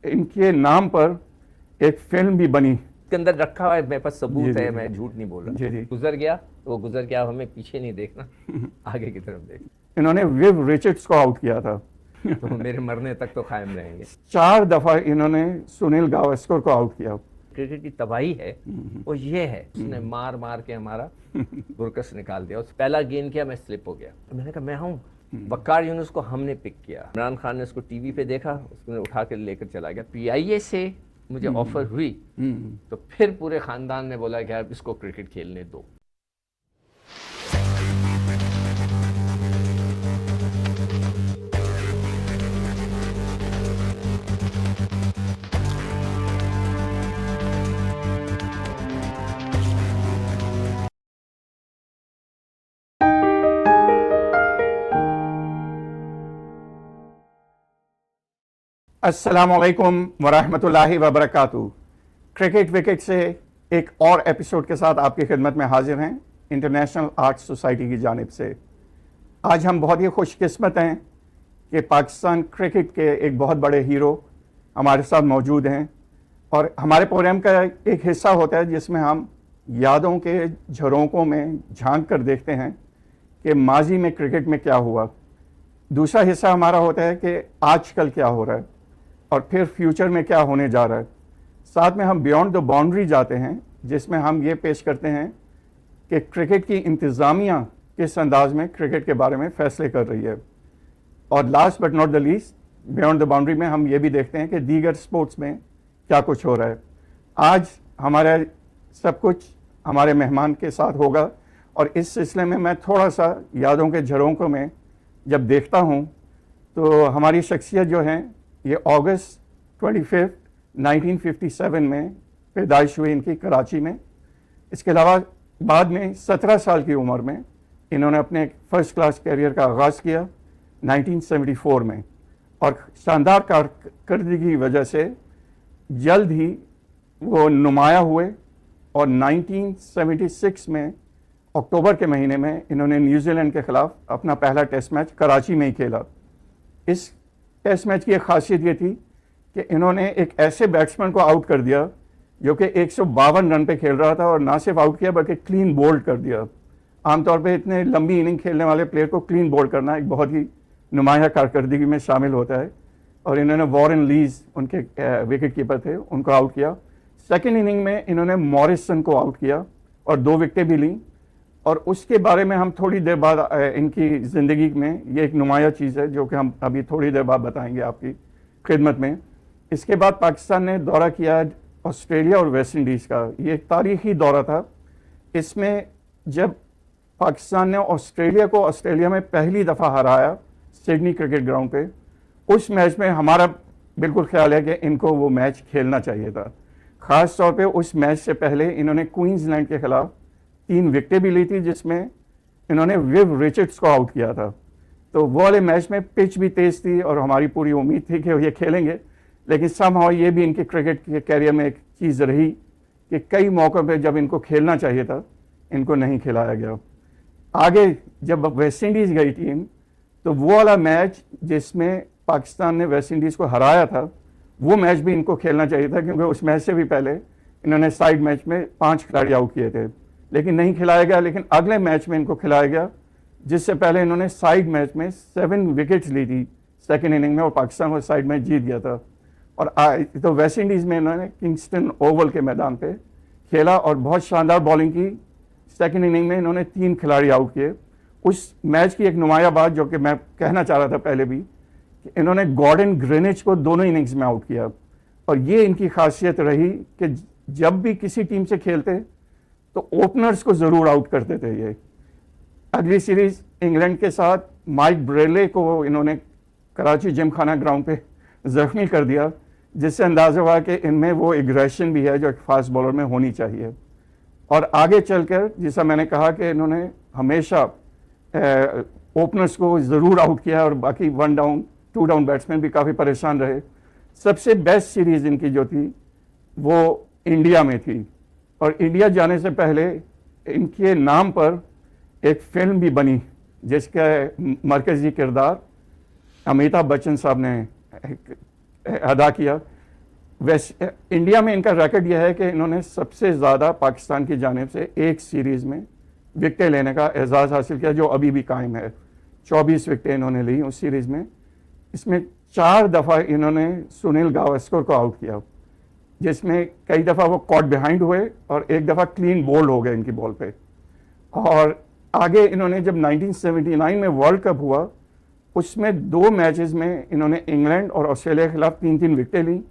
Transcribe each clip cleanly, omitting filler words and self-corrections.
इनके नाम पर एक फिल्म भी बनी। के अंदर रखा हुआ है, मेरे पास सबूत जी, है, जी, मैं झूठ नहीं बोल रहा। जी, जी। गुजर गया तो वो गुजर गया, हमें पीछे नहीं देखना, आगे की तरफ देख। इन्होंने विव रिचर्ड्स को आउट किया था। तो मेरे मरने तक तो कायम रहेंगे। 4 दफा इन्होंने सुनील गावस्कर को आउट किया। क्रिकेट की तबाही है वो ये है, उसने मार मार के हमारा बुरकस निकाल दिया। उस पहला गेंद किया, मैं स्लिप हो गया, मैंने कहा मैं हूँ। वकार यूनुस को हमने पिक किया, इमरान खान ने उसको टीवी पे देखा, उसने उठा के लेकर चला गया। पीआईए से मुझे ऑफर हुई तो फिर पूरे खानदान ने बोला कि आप इसको क्रिकेट खेलने दो। अस्सलामुअलैकुम वरहमतुल्लाहि वबरकातुहू। क्रिकेट विकेट से एक और एपिसोड के साथ आपकी खिदमत में हाजिर हैं इंटरनेशनल आर्ट सोसाइटी की जानिब से। आज हम बहुत ही खुशकिस्मत हैं कि पाकिस्तान क्रिकेट के एक बहुत बड़े हीरो हमारे साथ मौजूद हैं और हमारे प्रोग्राम का एक हिस्सा होता है जिसमें हम यादों के झरोकों में झांक कर देखते हैं कि माजी में क्रिकेट में क्या हुआ। दूसरा हिस्सा हमारा होता है कि आजकल क्या हो रहा है और फिर फ्यूचर में क्या होने जा रहा है। साथ में हम बियॉन्ड द बाउंड्री जाते हैं जिसमें हम ये पेश करते हैं कि क्रिकेट की इंतज़ामिया किस अंदाज में क्रिकेट के बारे में फ़ैसले कर रही है। और last but not the least, beyond the boundary में हम ये भी देखते हैं कि दीगर स्पोर्ट्स में क्या कुछ हो रहा है। आज हमारा सब कुछ हमारे मेहमान के साथ होगा और इस सिलसिले में मैं थोड़ा सा यादों के झरोकों में जब देखता हूँ तो हमारी शख्सियत जो है, ये अगस्त 25, 1957 में पैदाइश हुई इनकी कराची में। इसके अलावा बाद में 17 साल की उम्र में इन्होंने अपने फर्स्ट क्लास कैरियर का आगाज़ किया 1974 में और शानदार कारकर्दगी की वजह से जल्द ही वो नुमाया हुए और 1976 में अक्टूबर के महीने में इन्होंने न्यूजीलैंड के ख़िलाफ़ अपना पहला टेस्ट मैच कराची में ही खेला। इस टेस्ट मैच की एक खासियत ये थी कि इन्होंने एक ऐसे बैट्समैन को आउट कर दिया जो कि 152 रन पे खेल रहा था और ना सिर्फ आउट किया बल्कि क्लीन बोल्ड कर दिया। आमतौर पे इतने लंबी इनिंग खेलने वाले प्लेयर को क्लीन बोल्ड करना एक बहुत ही नुमाया कारकर्दगी में शामिल होता है और इन्होंने वॉरेन लीज, उनके विकेट कीपर थे, उनको आउट किया। सेकेंड इनिंग में इन्होंने मॉरिसन को आउट किया और 2 विकेटें भी लीं और उसके बारे में हम थोड़ी देर बाद इनकी ज़िंदगी में ये एक नुमाया चीज़ है जो कि हम अभी थोड़ी देर बाद बताएंगे आपकी खिदमत में। इसके बाद पाकिस्तान ने दौरा किया ऑस्ट्रेलिया और वेस्ट इंडीज़ का। ये एक तारीख़ी दौरा था। इसमें जब पाकिस्तान ने ऑस्ट्रेलिया को ऑस्ट्रेलिया में पहली दफ़ा हराया सिडनी क्रिकेट ग्राउंड पे, उस मैच में हमारा बिल्कुल ख्याल है कि इनको वो मैच खेलना चाहिए था। ख़ास तौर पे उस मैच से पहले इन्होंने क्वींसलैंड के ख़िलाफ़ 3 विकेटें भी ली थी जिसमें इन्होंने विव रिचर्ड्स को आउट किया था। तो वो वाले मैच में पिच भी तेज़ थी और हमारी पूरी उम्मीद थी कि ये खेलेंगे, लेकिन समहाउ ये भी इनके क्रिकेट के कैरियर में एक चीज़ रही कि कई मौक़ों पे जब इनको खेलना चाहिए था इनको नहीं खिलाया गया। आगे जब वेस्ट इंडीज़ गई टीम तो वो वाला मैच जिसमें पाकिस्तान ने वेस्ट इंडीज़ को हराया था, वो मैच भी इनको खेलना चाहिए था क्योंकि उस मैच से भी पहले इन्होंने साइड मैच में 5 खिलाड़ी आउट किए थे, लेकिन नहीं खिलाया गया। लेकिन अगले मैच में इनको खिलाया गया जिससे पहले इन्होंने साइड मैच में 7 विकेट्स ली थी सेकेंड इनिंग में और पाकिस्तान को साइड मैच जीत गया था। और तो वेस्ट इंडीज़ में इन्होंने किंगस्टन ओवल के मैदान पे खेला और बहुत शानदार बॉलिंग की। सेकेंड इनिंग में इन्होंने 3 खिलाड़ी आउट किए। उस मैच की एक नुमाया बात जो कि मैं कहना चाह रहा था पहले भी, कि इन्होंने गॉर्डन ग्रिनिच को दोनों इनिंग्स में आउट किया और ये इनकी खासियत रही कि जब भी किसी टीम से खेलते तो ओपनर्स को ज़रूर आउट करते थे। ये अगली सीरीज़ इंग्लैंड के साथ माइक ब्रेले को इन्होंने कराची जिमखाना ग्राउंड पे ज़ख्मी कर दिया, जिससे अंदाज़ा हुआ कि इनमें वो एग्रेशन भी है जो एक फास्ट बॉलर में होनी चाहिए। और आगे चलकर जैसा मैंने कहा कि इन्होंने हमेशा ओपनर्स को ज़रूर आउट किया और बाकी 1 डाउन 2 डाउन बैट्समैन भी काफ़ी परेशान रहे। सबसे बेस्ट सीरीज़ इनकी जो थी वो इंडिया में थी और इंडिया जाने से पहले इनके नाम पर एक फिल्म भी बनी जिसका मरकज़ी किरदार अमिताभ बच्चन साहब ने अदा किया। वेस्ट इंडिया में इनका रिकॉर्ड यह है कि इन्होंने सबसे ज़्यादा पाकिस्तान की जानिब से एक सीरीज़ में विकेटें लेने का एजाज़ हासिल किया, जो अभी भी कायम है। 24 विकेटें इन्होंने ली उस सीरीज़ में। इसमें 4 दफ़ा इन्होंने सुनील गावस्कर को आउट किया, जिसमें कई दफ़ा वो कॉट बिहाइंड हुए और एक दफ़ा क्लीन बोल्ड हो गए इनकी बॉल पे। और आगे इन्होंने जब 1979 में वर्ल्ड कप हुआ, उसमें 2 मैचेस में इन्होंने इंग्लैंड और ऑस्ट्रेलिया के खिलाफ 3-3 विकेटें ली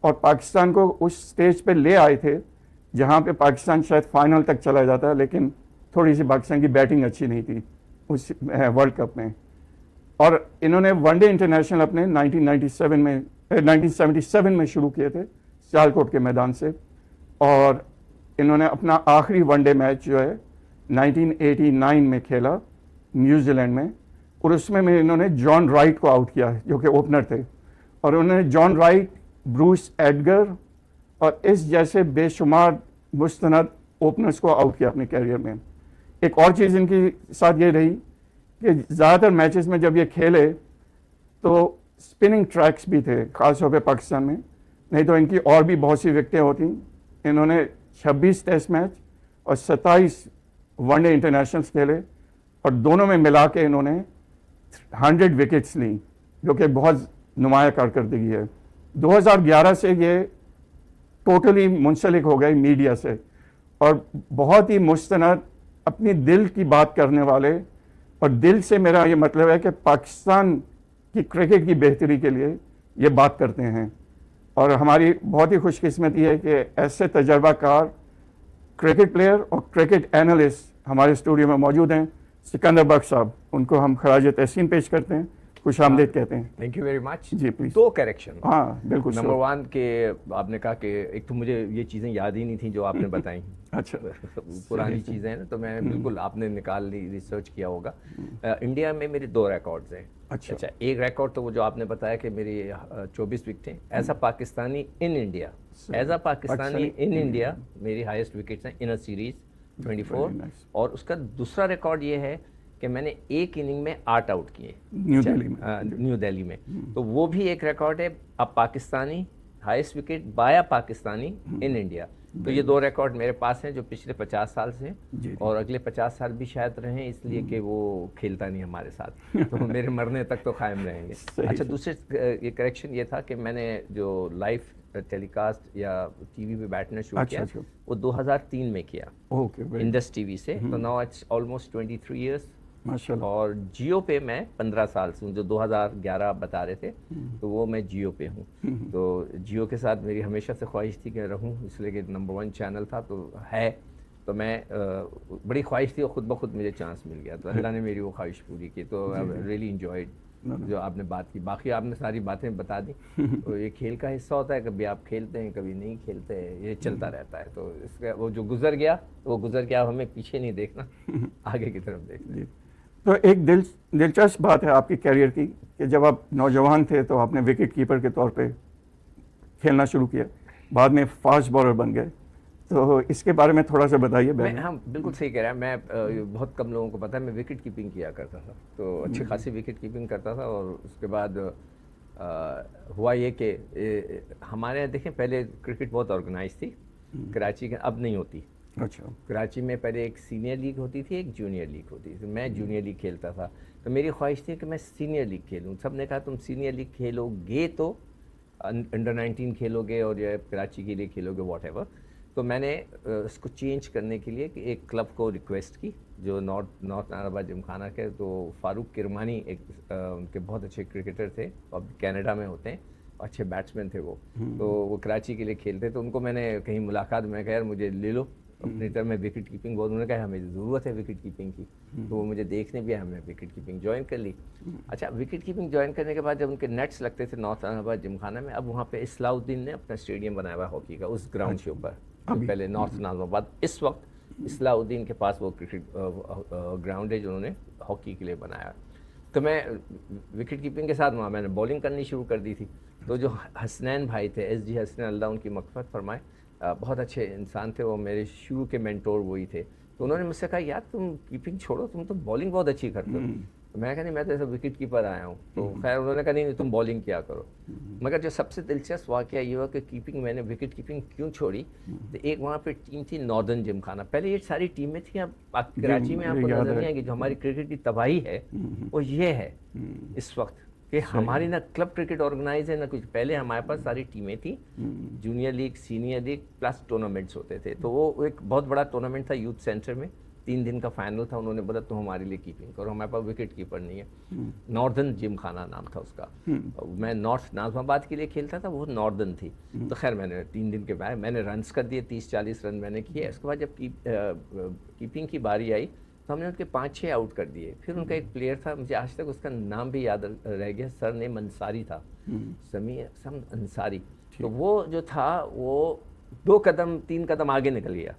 और पाकिस्तान को उस स्टेज पे ले आए थे जहां पे पाकिस्तान शायद फाइनल तक चला जाता, लेकिन थोड़ी सी पाकिस्तान की बैटिंग अच्छी नहीं थी उस वर्ल्ड कप में। और इन्होंने वनडे इंटरनेशनल अपने 1977 में शुरू किए थे सियालकोट के मैदान से, और इन्होंने अपना आखिरी वनडे मैच जो है 1989 में खेला न्यूजीलैंड में, और उसमें इन्होंने जॉन राइट को आउट किया जो कि ओपनर थे। और उन्होंने जॉन राइट, ब्रूस एडगर और इस जैसे बेशुमार मुस्तनद ओपनर्स को आउट किया अपने कैरियर में। एक और चीज़ इनके साथ ये रही कि ज़्यादातर मैचेस में जब ये खेले तो स्पिनिंग ट्रैक्स भी थे, ख़ास तौर पे पाकिस्तान में, नहीं तो इनकी और भी बहुत सी विकेटें होती। इन्होंने 26 टेस्ट मैच और 27 वनडे इंटरनेशनल्स खेले और दोनों में मिला के इन्होंने 100 विकेट्स ली, जो कि बहुत नुमाया कारकर्दगी है। 2011 से ये टोटली मुंसलिक हो गए मीडिया से, और बहुत ही मुस्तनद अपनी दिल की बात करने वाले, और दिल से मेरा ये मतलब है कि पाकिस्तान की क्रिकेट की बेहतरी के लिए ये बात करते हैं। और हमारी बहुत ही खुशकिस्मती है कि ऐसे तजर्बाकार क्रिकेट प्लेयर और क्रिकेट एनालिस्ट हमारे स्टूडियो में मौजूद हैं। सिकंदर बख्श साहब, उनको हम खराज तहसीन पेश करते हैं, खुश आमदीद कहते हैं। थैंक यू वेरी मच जी प्लीज। 2 करेक्शन। हाँ बिल्कुल। नंबर 1 के आपने कहा कि एक तो मुझे ये चीज़ें याद ही नहीं थी जो आपने बताई। अच्छा। पुरानी चीज़ें हैं ना, तो मैं बिल्कुल आपने निकाल ली, रिसर्च किया होगा। इंडिया में मेरे 2 रिकॉर्ड्स हैं। अच्छा। एक रिकॉर्ड तो वो जो आपने बताया कि मेरी 24 विकेटें as a Pakistani in India, as a Pakistani in India मेरी हाईएस्ट विकेट्स हैं इन अ सीरीज 24। और उसका दूसरा रिकॉर्ड ये है कि मैंने एक इनिंग में 8 आउट किए न्यू दिल्ली में। तो वो भी एक रिकॉर्ड है। अब Pakistani highest wicket bye Pakistani in India. तो ये 2 रिकॉर्ड मेरे पास हैं जो पिछले 50 साल से हैं, और अगले 50 साल भी शायद रहें, इसलिए कि वो खेलता नहीं हमारे साथ, तो मेरे मरने तक तो कायम रहेंगे। अच्छा, दूसरे ये करेक्शन ये था कि मैंने जो लाइव टेलीकास्ट या टीवी पे बैठना शुरू किया वो 2003 में किया, इंडस टीवी से। तो नाउ इट्स ऑलमोस्ट 23 इयर्स माशाल्लाह। और जियो पे मैं 15 साल से हूँ, जो 2011 बता रहे थे, तो वो मैं जियो पे हूँ। तो जियो के साथ मेरी हमेशा से ख्वाहिश थी कि रहूँ, इसलिए कि नंबर 1 चैनल था तो है, तो मैं बड़ी ख्वाहिश थी और ख़ुद ब खुद मुझे चांस मिल गया, तो अल्लाह ने मेरी वो ख्वाहिश पूरी की। तो आई रियली इंजॉयड जो आपने बात की। बाकी आपने सारी बातें बता दी। तो ये खेल का हिस्सा होता है, कभी आप खेलते हैं कभी नहीं खेलते हैं, ये चलता रहता है। तो इसका वो जो गुजर गया वो गुजर गया, हमें पीछे नहीं देखना, आगे की तरफ देखना। तो एक दिलचस्प बात है आपकी कैरियर की कि जब आप नौजवान थे तो आपने विकेट कीपर के तौर पे खेलना शुरू किया, बाद में फास्ट बॉलर बन गए, तो इसके बारे में थोड़ा सा बताइए। हाँ बिल्कुल सही कह रहा है। मैं बहुत कम लोगों को पता है मैं विकेट कीपिंग किया करता था, तो अच्छी खासी विकेट कीपिंग करता था। और उसके बाद हुआ ये कि हमारे यहाँ देखें पहले क्रिकेट बहुत ऑर्गेनाइज थी कराची के, अब नहीं होती। अच्छा। कराची में पहले एक सीनियर लीग होती थी, एक जूनियर लीग होती थी। मैं जूनियर लीग खेलता था, तो मेरी ख्वाहिश थी कि मैं सीनियर लीग खेलूं। सब ने कहा तुम सीनियर लीग खेलोगे तो अंडर 19 खेलोगे और या कराची के लिए खेलोगे वॉट। तो मैंने इसको चेंज करने के लिए एक क्लब को रिक्वेस्ट की जो नॉर्थ नाराबाद जिमखाना के, तो फारूक किरमानी एक उनके बहुत अच्छे क्रिकेटर थे, अब कनाडा में होते हैं, अच्छे बैट्समैन थे वो। तो वो कराची के लिए खेलते, तो उनको मैंने कहीं मुलाकात में कहा यार मुझे ले लो अपनी तरफ में विकेट कीपिंग। बहुत उन्होंने कहा हमें ज़रूरत है विकेट कीपिंग की, तो वो मुझे देखने भी हमने विकेट कीपिंग ज्वाइन कर ली। अच्छा, विकेट कीपिंग ज्वाइन करने के बाद जब उनके नेट्स लगते थे नॉर्थ नाराबाद जिमखाना में, अब वहाँ पे इस्लाउद्दीन ने अपना स्टेडियम बनाया हुआ हॉकी का उस ग्राउंड के ऊपर। पहले नॉर्थ नाराबाद, इस वक्त इस्लाउद्दीन के पास वो क्रिकेट ग्राउंड है जो उन्होंने हॉकी के लिए बनाया। तो मैं विकेट कीपिंग के साथ वहाँ मैंने बॉलिंग करनी शुरू कर दी थी। तो जो हसनैन भाई थे, SG हसनैन, अल्लाह उनकी मग़फ़िरत फरमाए, बहुत अच्छे इंसान थे वो, मेरे शुरू के मेंटोर वही थे। तो उन्होंने मुझसे कहा यार तुम कीपिंग छोड़ो, तुम तो बॉलिंग बहुत अच्छी करते हो। मैं कहा नहीं, मैं तो ऐसा विकेट कीपर आया हूँ। तो खैर उन्होंने कहा नहीं तुम बॉलिंग किया करो। मगर जो सबसे दिलचस्प वाकया ये हुआ कि कीपिंग, मैंने विकेट कीपिंग क्यों छोड़ी, तो एक वहाँ पे टीम थी नॉर्दर्न जिमखाना। पहले ये सारी टीमें थी, अब कराची में आपको मुझे याद नजर नहीं है। आएगी। जो हमारी क्रिकेट की तबाही है वो ये है इस वक्त कि हमारी ना क्लब क्रिकेट ऑर्गेनाइज है ना कुछ। पहले हमारे पास सारी टीमें थी, junior league, senior league plus tournaments होते थे। तो वो एक बहुत बड़ा टूर्नामेंट था यूथ सेंटर में, 3 दिन का फाइनल था। उन्होंने बोला तुम हमारे लिए कीपिंग करो, हमारे पास विकेट कीपर नहीं है। नॉर्दर्न जिमखाना नाम था उसका। मैं नॉर्थ नाजमाबाद के लिए खेलता था, वो नॉर्दर्न थी। तो खैर मैंने 3 दिन के बाद मैंने रन्स कर दिए, 30-40 रन मैंने किए। उसके बाद जब कीपिंग की बारी आई तो हमने उनके 5-6 आउट कर दिए। फिर उनका एक प्लेयर था, मुझे आज तक उसका नाम भी याद रह गया, सर नेम अंसारी था, सम अंसारी। तो वो जो था वो 2-3 कदम आगे निकल गया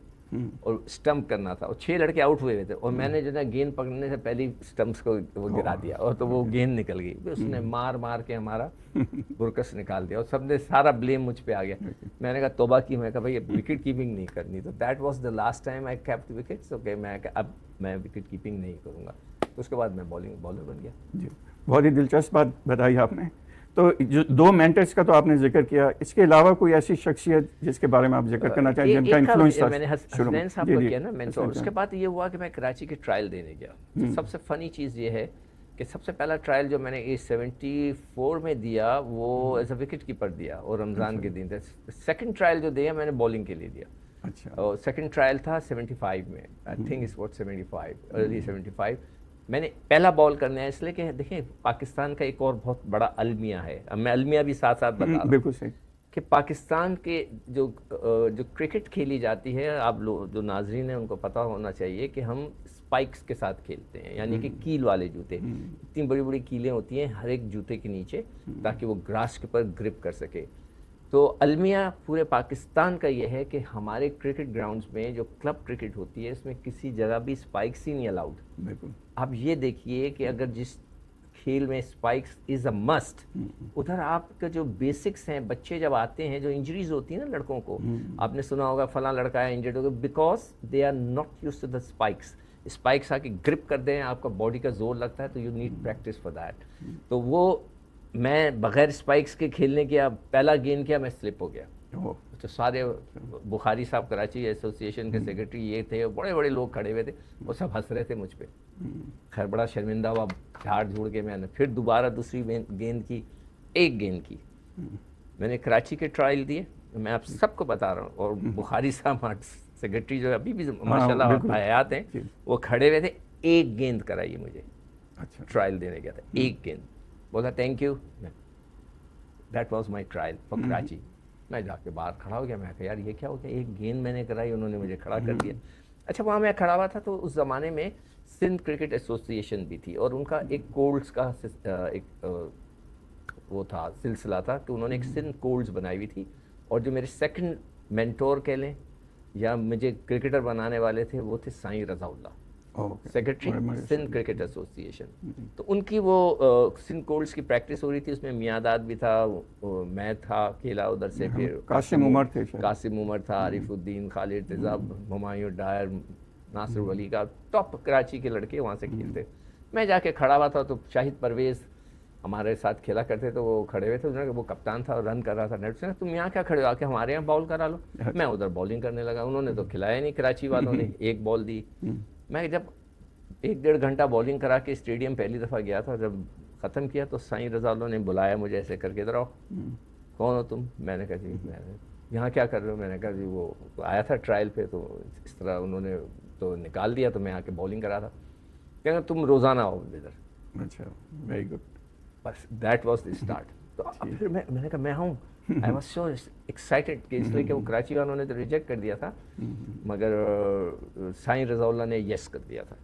और स्टंप करना था, और 6 लड़के आउट हुए हुए थे, और मैंने जो ना गेंद पकड़ने से पहले स्टंप्स को वो गिरा दिया, और तो वो गेंद निकल गई। फिर उसने मार मार के हमारा बुरकस निकाल दिया, और सबने सारा ब्लेम मुझ पे आ गया। मैंने कहा तौबा की, मैं कहा भाई विकेट कीपिंग नहीं करनी। तो that was the last time I kept wickets. Okay, मैं अब मैं विकेट कीपिंग नहीं करूँगा। तो उसके बाद मैं बॉलर बन गया। जी, बहुत ही दिलचस्प बात बताई आपने। तो जो 2 मेंटर्स का तो आपने जिक्र किया, इसके अलावा कोई ऐसी शख्सियत जिसके बारे में आप जिक्र करना चाहें जिनका इन्फ्लुएंस था मैंने शुरू में? हसनैन साहब जी, को जी, किया ना मेंटोर। हसनैन उसके बाद ये हुआ कि मैं कराची के ट्रायल देने गया। तो सबसे फ़नी चीज़ ये है कि सबसे पहला ट्रायल जो मैंने एज 74 में दिया वो एज अ विकेट कीपर दिया, और रमज़ान के दिन था। सेकंड ट्रायल जो दिया मैंने बॉलिंग के लिए दिया, अच्छा। और सेकंड ट्रायल था 75 में, I think it's what 75, early 75। मैंने पहला बॉल करने आया, इसलिए कि देखें पाकिस्तान का एक और बहुत बड़ा अलमिया है। अब मैं अलमिया भी साथ साथ बता रहा हूँ बिल्कुल सही। कि पाकिस्तान के जो क्रिकेट खेली जाती है, आप लोग जो नाजरीन हैं उनको पता होना चाहिए कि हम स्पाइक्स के साथ खेलते हैं, यानी कि कील वाले जूते। इतनी बड़ी बड़ी कीलें होती हैं हर एक जूते के नीचे, ताकि वो ग्रास के ऊपर ग्रिप कर सके। तो अलमिया पूरे पाकिस्तान का ये है कि हमारे क्रिकेट ग्राउंड्स में जो क्लब क्रिकेट होती है, इसमें किसी जगह भी स्पाइक्स ही नहीं अलाउड। बिल्कुल। आप ये देखिए कि अगर जिस खेल में स्पाइक्स इज़ अ मस्ट, उधर आपका जो बेसिक्स हैं, बच्चे जब आते हैं, जो इंजरीज होती हैं ना लड़कों को, आपने सुना होगा फलां लड़का है इंजर्ड हो गया, because they are not used to the spikes. Spikes आके ग्रिप कर दें, आपका बॉडी का जोर लगता है, तो you need practice for that. तो वो मैं बगैर स्पाइक्स के खेलने किया, पहला गेंद किया, मैं स्लिप हो गया। ओह, तो सारे बुखारी साहब कराची एसोसिएशन के सेक्रेटरी ये थे, बड़े बड़े लोग खड़े हुए थे, वो सब हंस रहे थे मुझ पे। खैर बड़ा शर्मिंदा हुआ, झाड़ झूड़ के मैंने फिर दोबारा दूसरी गेंद की, एक गेंद की। मैंने कराची के ट्रायल दिए, मैं आप सबको बता रहा हूँ, और बुखारी साहब सेक्रेटरी जो अभी भी माशाल्लाह बिल्कुल। हयात हैं, जी। वो खड़े हुए थे। एक गेंद कराई मुझे, अच्छा। ट्रायल देने गया था, एक गेंद, बोला thank you. That was my trial for Karachi. मैं जाके बाहर खड़ा हो गया, मैं कहा यार ये क्या हो गया, एक गेंद मैंने कराई, उन्होंने मुझे खड़ा कर दिया। अच्छा, वहाँ मैं खड़ा हुआ था, तो उस ज़माने में सिंध क्रिकेट एसोसिएशन भी थी, और उनका एक कोल्ड्स का वो था, सिलसिला था कि उन्होंने एक सिंध कोल्ड्स बनाई हुई थी। और जो मेरे सेकंड मेंटोर कह लें या मुझे क्रिकेटर बनाने वाले थे, वो थे Sain Razaullah, okay. Secretary Sindh cricket association. तो उनकी वो सिंध कोल्ड्स की प्रैक्टिस हो रही थी, उसमें मियादाद भी था, मैं था अकेला उधर से, फिर कासिम उमर थे शायद। कासिम उमर था, आरिफुद्दीन, खालिद तेजाब, हुमायूं डायर, नासिर वली का टॉप कराची के लड़के वहाँ से खेलते। मैं जाके खड़ा हुआ था, तो शाहिद परवेज़ हमारे साथ खेला करते, तो वो खड़े हुए थे, उन्होंने वो कप्तान था और रन कर रहा था नेट से, तुम यहाँ क्या खड़े हो, आके हमारे यहाँ बॉल करा लो। मैं उधर बॉलिंग करने लगा, उन्होंने तो खिलाया नहीं, कराची वालों ने एक बॉल दी। मैं जब 1-1.5 घंटा बॉलिंग करा के स्टेडियम पहली दफ़ा गया था, जब ख़त्म किया तो साईं रज़ाउल्लाह ने बुलाया मुझे ऐसे करके, इधर आओ, कौन हो तुम? मैंने कहा जी मैं यहाँ क्या कर रहे हो? मैंने कहा जी वो आया था ट्रायल पे, तो इस तरह उन्होंने तो निकाल दिया, तो मैं आके बॉलिंग करा था। कहना तुम रोज़ाना आओ इधर। अच्छा, वेरी गुड। बस दैट वाज द स्टार्ट। तो फिर मैंने कहा मैं हूँ, आई वाज सो एक्साइटेड कि इसलिए कि वो कराची वालों ने तो रिजेक्ट कर दिया था, मगर साईं रज़ाउल्लाह ने यस कर दिया था।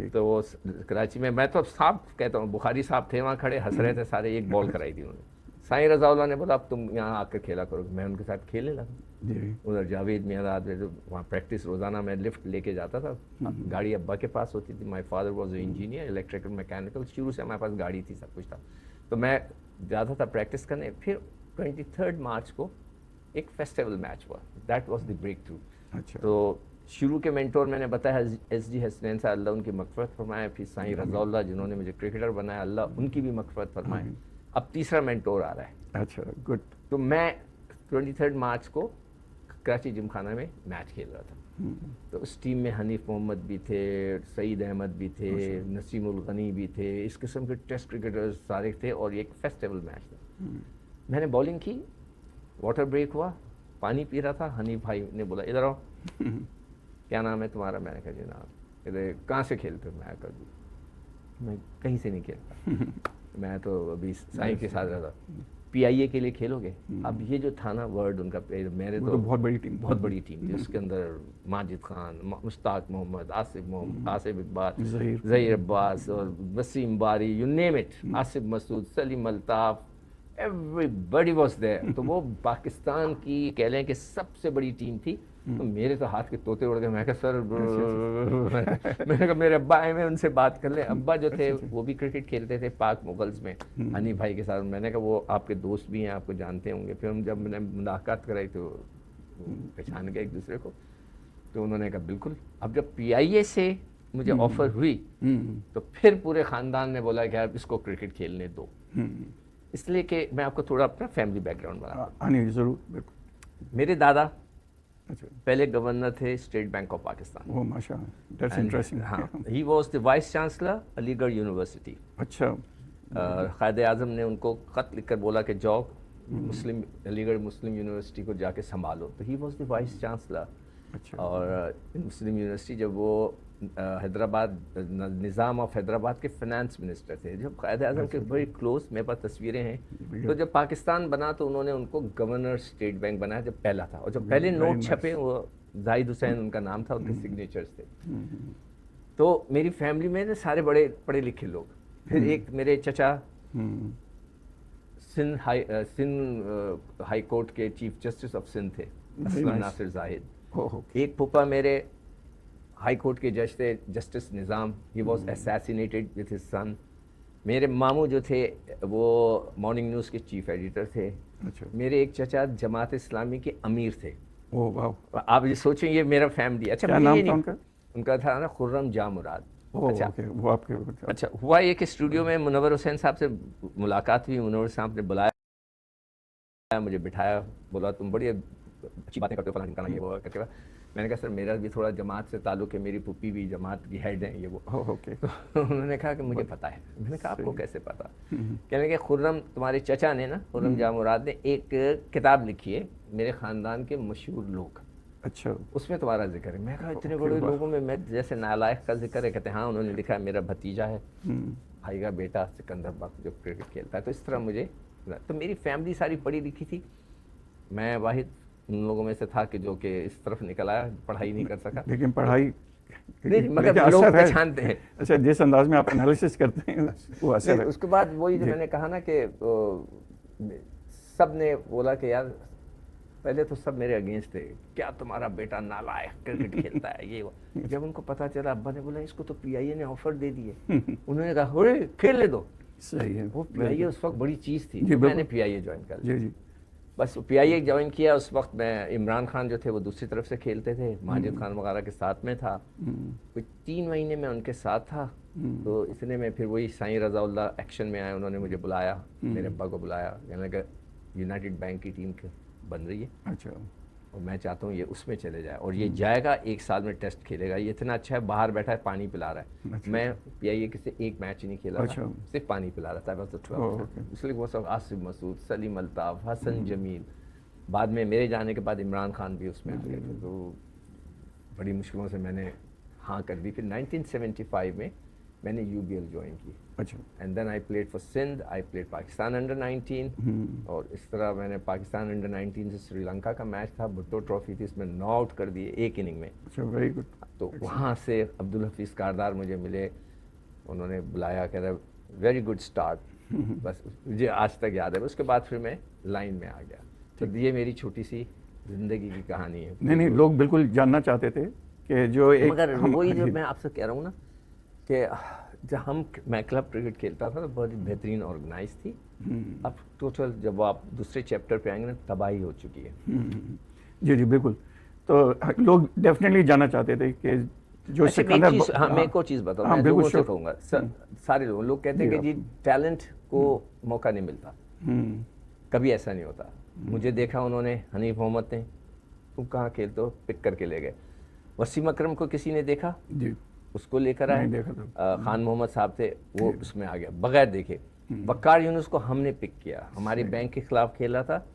तो वो कराची में, मैं तो अब साहब कहता हूँ, बुखारी साहब थे वहाँ खड़े, हंस रहे थे सारे, एक बॉल कराई थी उन्होंने। साईं रज़ाउल्लाह ने बोला अब तुम यहाँ आकर खेला करो, मैं उनके साथ खेलने लगा। उधर जावेद मियादाद में, जो वहाँ प्रैक्टिस रोज़ाना मैं लिफ्ट लेके जाता था, गाड़ी अब्बा के पास होती थी, my father was engineer electrical mechanical, शुरू से हमारे पास गाड़ी थी, सब कुछ था, तो मैं जाता था प्रैक्टिस करने। फिर 23 मार्च को एक फेस्टिवल मैच हुआ, that was the breakthrough. अच्छा। तो शुरू के मेंटोर मैंने बताया एस डी हसनैन साहब, अल्लाह उनकी मग़फ़िरत फरमाए, फिर साईं रज़ाउल्लाह जिन्होंने मुझे क्रिकेटर बनाया, अल्लाह उनकी भी मग़फ़िरत फरमाए। अब तीसरा मेंटोर आ रहा है। अच्छा, गुड। तो मैं 23 मार्च को कराची जिमखाना में मैच खेल रहा था। तो उस टीम में हनीफ मोहम्मद भी थे, सईद अहमद भी थे, नसीमुल गनी भी थे, इस किस्म के टेस्ट क्रिकेटर्स सारे थे और ये एक फेस्टिवल मैच था। मैंने बॉलिंग की, वाटर ब्रेक हुआ, पानी पी रहा था, हनीफ भाई ने बोला इधर आओ, क्या नाम है तुम्हारा? मैंने कहा जनाब, कहते कहाँ से खेलते हो? मैं कहा जी मैं कहीं से नहीं खेलता, मैं तो अभी साईं के साथ रहता। पीआईए के लिए खेलोगे? अब ये जो था ना वर्ड उनका, मेरे वो तो बहुत बड़ी टीम, बहुत बड़ी टीम थी। उसके अंदर माजिद खान, मुश्ताक मोहम्मद, आसिफ इकबाल, ज़हीर अब्बास और Wasim Bari, you name it, Asif Masood, Saleem Altaf, everybody was there. तो वो पाकिस्तान की कह लें कि सबसे बड़ी टीम थी। तो मेरे तो हाथ के तोते उड़ गए। मैं कहा सर मैंने कहा मेरे अब्बा आए, मैं उनसे बात कर लें। अब्बा जो थे वो भी क्रिकेट खेलते थे पाक मुगल्स में हनी भाई के साथ। मैंने कहा वो आपके दोस्त भी हैं, आपको जानते होंगे। फिर हम जब मैंने मुलाकात कराई तो पहचान गए एक दूसरे को। तो उन्होंने कहा बिल्कुल। अब जब पीआईए से मुझे ऑफर हुई तो फिर पूरे ख़ानदान ने बोला कि आप इसको क्रिकेट खेलने दो। इसलिए कि मैं आपको थोड़ा अपना फैमिली बैकग्राउंड बताता हूँ। ज़रूर, बिल्कुल। मेरे दादा अच्छा, पहले गवर्नर थे स्टेट बैंक ऑफ पाकिस्तान। ओह माशाअल्लाह, दैट्स इंटरेस्टिंग। हाँ, he was the vice chancellor Aligarh university. अच्छा। क़ायद आज़म ने उनको ख़त लिखकर बोला कि जाओ मुस्लिम अलीगढ़ मुस्लिम यूनिवर्सिटी को जाके संभालो। तो he was the vice chancellor. अच्छा। और मुस्लिम यूनिवर्सिटी जब वो हैदराबाद निज़ाम ऑफ हैदराबाद के फाइनेंस मिनिस्टर थे, जब क़ायद आज़म के बड़ी क्लोज, मेरे पास तस्वीरें हैं। तो जब पाकिस्तान बना तो उन्होंने उनको गवर्नर स्टेट बैंक बनाया जब पहला था। और जब पहले नोट छपे वो जाहिद हुसैन उनका नाम था, उनके सिग्नेचर्स थे। तो मेरी फैमिली में ना सारे बड़े पढ़े लिखे लोग। फिर एक मेरे चचा सिंध हाई कोर्ट के चीफ जस्टिस ऑफ सिंध थे, असलम नासिर जाहिद। एक फूफा मेरे हाई कोर्ट के जज थे, justice Nizam. He was assassinated with his son. मेरे मामू जो थे वो मॉर्निंग न्यूज़ के चीफ एडिटर थे। अच्छा। मेरे एक चचा जमात इस्लामी के अमीर थे। ओह वाह। आप ये सोचें ये मेरा फैमिली। अच्छा, क्या नाम था उनका? उनका था ना खुर्रम जा मुराद। अच्छा, वो आपके। अच्छा, हुआ ये कि स्टूडियो में मुनव्वर हुसैन साहब से मुलाकात हुई। मुनव्वर साहब ने बुलाया, मुझे बिठाया, बोला तुम बड़ी अच्छी बातें करते हो, फलाना ढिमकाना ये वो करके। मैंने कहा सर मेरा भी थोड़ा जमात से ताल्लुक़ है, मेरी पुप्पी भी जमात की हेड हैं ये वो। ओके। तो उन्होंने कहा कि मुझे पता है। मैंने कहा आपको कैसे पता? कहने के खुर्रम तुम्हारे चचा ने ना, खुर्रम जा मुराद ने एक किताब लिखी है मेरे ख़ानदान के मशहूर लोग। अच्छा। उसमें तुम्हारा जिक्र है। मैं कहा इतने बड़े लोगों में मैं जैसे नालायक का जिक्र है? कहते हाँ, उन्होंने लिखा है मेरा भतीजा है, भाई का बेटा सिकंदर बख्श जो क्रिकेट खेलता है। तो इस तरह मुझे, तो मेरी फैमिली सारी पढ़ी लिखी थी। मैं वाहिद उन लोगों में से था कि जो कि इस तरफ निकल आया, पढ़ाई नहीं कर सका। लेकिन पढ़ाई नहीं, मगर लोग पहचानते हैं। अच्छा, जिस अंदाज में आप एनालिसिस करते हैं वो असर है। उसके बाद वही जो मैंने कहा ना कि सब ने बोला कि यार, पहले तो सब मेरे अगेंस्ट थे, क्या तुम्हारा बेटा नालायक क्रिकेट खेलता है ये वो। जब उनको पता चला, अब्बा ने बोला इसको तो पीआईए ने ऑफर दे दिए। उन्होंने कहा अरे खेल ले दो। सही है। वो पीआईए उस वक्त बड़ी चीज़ थी। तो मैंने पीआईए ज्वाइन कर लिया। जी जी। बस पीआईए ज्वाइन किया। उस वक्त मैं, इमरान खान जो थे वो दूसरी तरफ से खेलते थे, माजिद खान वगैरह के साथ में था। कोई 3 महीने में उनके साथ था। तो इसलिए मैं फिर वही साईं रज़ाउल्लाह एक्शन में आया। उन्होंने मुझे बुलाया, मेरे अब्बा को बुलाया, कहने लगा यूनाइटेड बैंक की टीम बन रही है। अच्छा। और मैं चाहता हूँ ये उसमें चले जाए, और ये जाएगा 1 साल में टेस्ट खेलेगा। ये इतना अच्छा है, बाहर बैठा है पानी पिला रहा है। अच्छा। मैं पीआईए के से एक मैच ही नहीं खेला। अच्छा। था, सिर्फ पानी पिला रहा था बस। इसलिए वो सब आसिफ मसूद, सलीम अल्ताफ़, हसन जमील, बाद में मेरे जाने के बाद इमरान खान भी उसमें आ गए थे। तो बड़ी मुश्किलों से मैंने हाँ कर दी। फिर 1975 में मैंने यूबीएल ज्वाइन की। अच्छा। And then I played for Sindh, I played Pakistan under 19। और इस तरह मैंने पाकिस्तान अंडर 19 से श्रीलंका का मैच था, भुट्टो ट्रॉफी थी, इसमें 9 आउट कर दिए एक इनिंग में। अच्छा, वेरी गुड। तो वहाँ से अब्दुल हफीज़ कारदार मुझे मिले, उन्होंने बुलाया, कह रहा वेरी गुड स्टार्ट। बस मुझे आज तक याद है। उसके बाद फिर मैं लाइन में आ गया। तो ये मेरी छोटी सी ज़िंदगी की कहानी है। नहीं, लोग बिल्कुल जानना चाहते थे कि जो एक, मगर वही जो मैं आपसे कह रहा हूँ ना कि जब मैं क्लब क्रिकेट खेलता था तो बहुत बेहतरीन ऑर्गेनाइज थी। अब टोटल जब आप दूसरे चैप्टर पे आएंगे ना, तबाही हो चुकी है। जी जी, बिल्कुल। तो लोग डेफिनेटली जानना चाहते थे कि जो अच्छा, सिकंदर हाँ, मैं एक और चीज़ बताऊँ, हाँ, मैं बिल्कुल लोगों से sure। कहूँगा, सारे लोग कहते हैं कि जी टैलेंट को मौका नहीं मिलता, कभी ऐसा नहीं होता। मुझे देखा उन्होंने, हनीफ मोहम्मद ने, तुम कहाँ खेलते हो, पिक करके ले गए। वसीम अकरम को किसी ने देखा, जी उसको लेकर आए। नहीं देखा था। खान मोहम्मद साहब थे, वो उसमें आ गया बगैर देखे। वक्कार यूनुस को हमने पिक किया, हमारी बैंक के खिलाफ खेला था,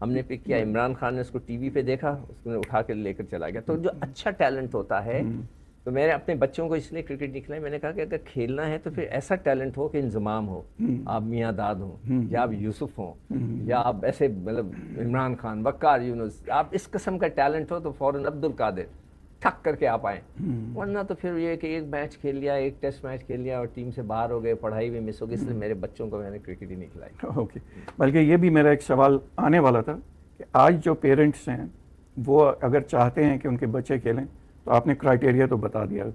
हमने पिक किया। इमरान खान ने उसको टीवी पे देखा, उसने उठा कर लेकर चला गया। तो जो अच्छा टैलेंट होता है, तो मैंने अपने बच्चों को इसलिए क्रिकेट नहीं खिलाई, मैंने कहा कि अगर खेलना है तो फिर ऐसा टैलेंट हो कि इंजमाम हो, आप मियाँ दाद हो, या आप यूसुफ हो, या आप ऐसे मतलब इमरान खान, वक्कार यूनुस, आप इस किस्म का टैलेंट हो तो फौरन अब्दुल कादिर ठक करके आप आए। वरना तो फिर ये कि एक मैच खेल लिया, एक टेस्ट मैच खेल लिया और टीम से बाहर हो गए, पढ़ाई भी मिस हो गई, इसलिए मेरे बच्चों को मैंने क्रिकेट ही नहीं खिलाई। ओके, बल्कि ये भी मेरा एक सवाल आने वाला था कि आज जो पेरेंट्स हैं वो अगर चाहते हैं कि उनके बच्चे खेलें, तो आपने क्राइटेरिया तो बता दिया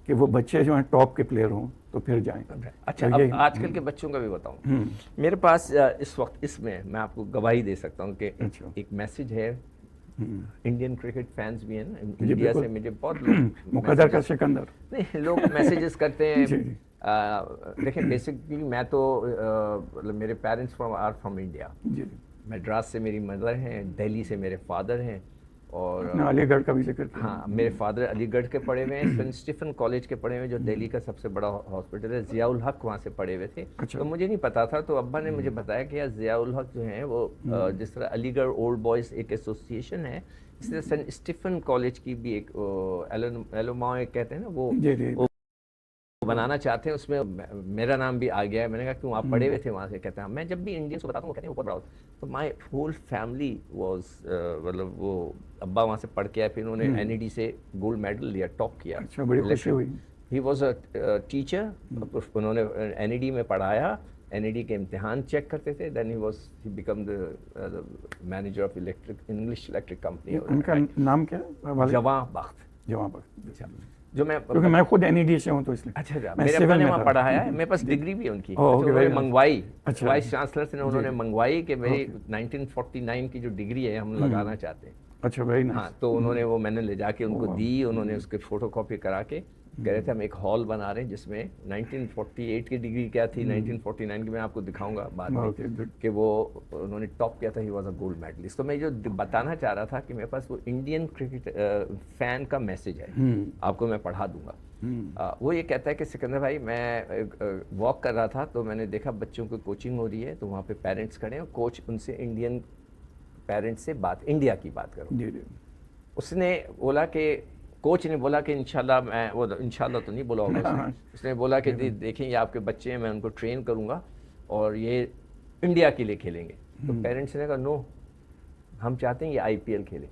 कि वो बच्चे जो हैं टॉप के प्लेयर हों तो फिर जाएं। अच्छा, तो अब ये आजकल के बच्चों का भी बताऊं। मेरे पास इस वक्त इसमें मैं आपको गवाही दे सकता हूं कि अच्छा। एक मैसेज है, इंडियन क्रिकेट फैंस भी हैं ना, जी, इंडिया बिल्कुल। से मुझे बहुत लोग मुकद्दर का सिकंदर। नहीं, लोग मैसेजेस करते हैं। जी, जी। देखिए, बेसिकली मैं तो मतलब मेरे पेरेंट्स आर फ्रॉम इंडिया। जी मद्रास से मेरी मदर हैं, दिल्ली से मेरे फादर हैं, और आपने अलीगढ़ का भी जिक्र किया। हाँ, मेरे फादर अलीगढ़ के पढ़े हुए हैं, सेंट स्टीफन कॉलेज के पढ़े हुए हैं, जो दिल्ली का सबसे बड़ा हॉस्पिटल है। ज़ियाउल हक वहाँ से पढ़े हुए थे। अच्छा। तो मुझे नहीं पता था, तो अब्बा ने मुझे बताया कि यार ज़ियाउल हक जो हैं वो जिस तरह अलीगढ़ ओल्ड बॉयज़ एक एसोसिएशन है, इस तरह सेंट स्टीफन कॉलेज की भी एक एलोमाओ कहते हैं ना, वो जी जी बनाना चाहते हैं। उसमें मेरा नाम भी आ गया है। मैंने कहा क्यों, आप पढ़े हुए थे वहाँ से? कहते हैं मैं जब भी इंडियंस को बताता हूँ वो कहते हैं ऊपर प्राउड। तो माय होल फैमिली वाज मतलब वो अब्बा वहाँ से पढ़ के आए, फिर उन्होंने एनईडी से गोल्ड मेडल लिया, टॉप किया। अच्छा, बड़ी खुशी हुई। ही वॉज अ टीचर, उन्होंने एनईडी में पढ़ाया, एनईडी के इम्तिहान चेक करते थे, then he become the manager of English Electric company. उनका नाम क्या है? जवां बख्त। जवां बख्त। जो मैं, क्योंकि मैं खुद एनईडी से हूँ तो इसलिए। अच्छा, मैं मेरे सिविल अब्बा ने में वहाँ था। पढ़ाया है, मेरे पास डिग्री भी है उनकी। ओह, ओके, उन्होंने very nice। मंगवाई, अच्छा। वाइस चांसलर से उन्होंने मंगवाई कि मेरी 1949 की जो डिग्री है हम लगाना चाहते हैं। अच्छा, वेरी नाइस। हाँ, तो उन्होंने वो मैंने ले जाके उनको दी, उन्होंने उसके फोटोकॉपी करा के कह रहे थे हम एक हॉल बना रहे हैं जिसमें 1948 की डिग्री क्या थी, 1949 की मैं आपको दिखाऊंगा बाद Okay, में, good। कि वो उन्होंने टॉप किया था, he was a gold medalist. तो मैं जो बताना चाह रहा था कि मेरे पास वो इंडियन क्रिकेट फैन का मैसेज है, आपको मैं पढ़ा दूंगा। वो ये कहता है कि सिकंदर भाई, मैं वॉक कर रहा था तो मैंने देखा बच्चों की कोचिंग हो रही है, तो वहाँ पे पेरेंट्स खड़े हैं, कोच उनसे इंडियन पेरेंट्स से इंडिया की बात करो। जी जी। उसने बोला कि कोच ने बोला कि इंशाल्लाह, मैं वो इंशाल्लाह तो नहीं बोला होगा उसने बोला कि देखें ये आपके बच्चे हैं, मैं उनको ट्रेन करूँगा और ये इंडिया के लिए खेलेंगे। तो पेरेंट्स ने कहा नो, हम चाहते हैं ये आईपीएल खेले।